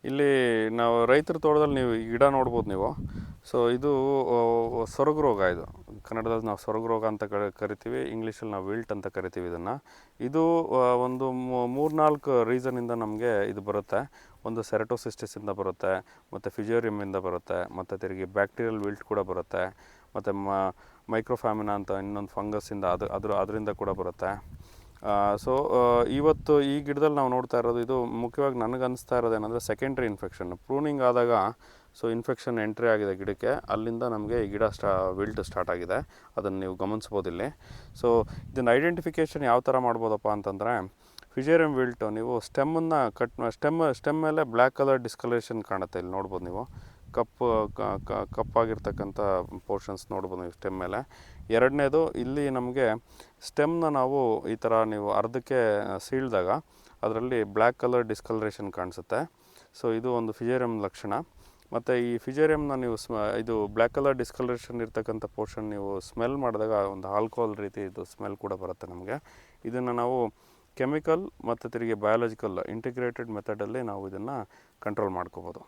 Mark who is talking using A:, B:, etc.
A: ಇಲ್ಲಿ ನಾವು ರೈತರ ತೋಟದಲ್ಲಿ ನೀವು ಈ ಗಿಡ ನೋಡ್ಬೋದು ನೀವು. ಸೊ ಇದು ಸೊರಗು ರೋಗ. ಇದು ಕನ್ನಡದಲ್ಲಿ ನಾವು ಸೊರಗು ರೋಗ ಅಂತ ಕರಿತೀವಿ, ಇಂಗ್ಲೀಷಲ್ಲಿ ನಾವು ವಿಲ್ಟ್ ಅಂತ ಕರಿತೀವಿ ಇದನ್ನು. ಇದು ಒಂದು 3-4 ರೀಸನಿಂದ ನಮಗೆ ಇದು ಬರುತ್ತೆ. ಒಂದು ಸೆರಟೋಸಿಸ್ಟಿಸಿಂದ ಬರುತ್ತೆ, ಮತ್ತು ಫಿಜೇರಿಯಮಿಂದ ಬರುತ್ತೆ, ಮತ್ತು ತಿರುಗಿ ಬ್ಯಾಕ್ಟೀರಿಯಲ್ ವಿಲ್ಟ್ ಕೂಡ ಬರುತ್ತೆ, ಮತ್ತು ಮೈಕ್ರೋಫ್ಯಾಮಿನಾ ಅಂತ ಇನ್ನೊಂದು ಫಂಗಸ್ಸಿಂದ ಅದರಿಂದ ಕೂಡ ಬರುತ್ತೆ. ಸೊ ಇವತ್ತು ಈ ಗಿಡದಲ್ಲಿ ನಾವು ನೋಡ್ತಾ ಇರೋದು, ಇದು ಮುಖ್ಯವಾಗಿ ನನಗೆ ಅನಿಸ್ತಾ ಇರೋದೇನೆಂದರೆ ಸೆಕೆಂಡ್ರಿ ಇನ್ಫೆಕ್ಷನ್. ಪ್ರೂನಿಂಗ್ ಆದಾಗ ಸೊ ಇನ್ಫೆಕ್ಷನ್ ಎಂಟ್ರಿ ಆಗಿದೆ ಗಿಡಕ್ಕೆ, ಅಲ್ಲಿಂದ ನಮಗೆ ಈ ಗಿಡ ವಿಲ್ಟ್ ಸ್ಟಾರ್ಟ್ ಆಗಿದೆ. ಅದನ್ನು ನೀವು ಗಮನಿಸ್ಬೋದು ಇಲ್ಲಿ. ಸೊ ಇದನ್ನು ಐಡೆಂಟಿಫಿಕೇಷನ್ ಯಾವ ಥರ ಮಾಡ್ಬೋದಪ್ಪ ಅಂತಂದರೆ, ಫಿಜೇರಿಯಮ್ ವಿಲ್ಟು ನೀವು ಸ್ಟೆಮ್ಮನ್ನು ಸ್ಟೆಮ್ ಮೇಲೆ ಬ್ಲ್ಯಾಕ್ ಕಲರ್ ಡಿಸ್ಕಲರೇಷನ್ ಕಾಣುತ್ತೆ. ಇಲ್ಲಿ ನೋಡ್ಬೋದು ನೀವು, ಕಪ್ಪಾಗಿರ್ತಕ್ಕಂಥ ಪೋರ್ಷನ್ಸ್ ನೋಡ್ಬೋದು ನೀವು ಸ್ಟೆಮ್ ಮೇಲೆ. ಎರಡನೇದು, ಇಲ್ಲಿ ನಮಗೆ ಸ್ಟೆಮ್ನ ನಾವು ಈ ಥರ ನೀವು ಅರ್ಧಕ್ಕೆ ಸೀಳಿದಾಗ ಅದರಲ್ಲಿ ಬ್ಲ್ಯಾಕ್ ಕಲರ್ ಡಿಸ್ಕಲರೇಷನ್ ಕಾಣಿಸುತ್ತೆ. ಸೊ ಇದು ಒಂದು ಫಿಜೇರಿಯಮ್ ಲಕ್ಷಣ. ಮತ್ತು ಈ ಫಿಜೇರಿಯಮ್ನ ನೀವು ಇದು ಬ್ಲ್ಯಾಕ್ ಕಲರ್ ಡಿಸ್ಕಲರೇಷನ್ ಇರ್ತಕ್ಕಂಥ ಪೋರ್ಷನ್ ನೀವು ಸ್ಮೆಲ್ ಮಾಡಿದಾಗ ಒಂದು ಆಲ್ಕೋಹಾಲ್ ರೀತಿ ಇದು ಸ್ಮೆಲ್ ಕೂಡ ಬರುತ್ತೆ ನಮಗೆ. ಇದನ್ನು ನಾವು ಕೆಮಿಕಲ್ ಮತ್ತು ತಿರುಗಿ ಬಯಾಲಜಿಕಲ್ ಇಂಟಿಗ್ರೇಟೆಡ್ ಮೆಥಡಲ್ಲಿ ನಾವು ಇದನ್ನು ಕಂಟ್ರೋಲ್ ಮಾಡ್ಕೋಬೋದು.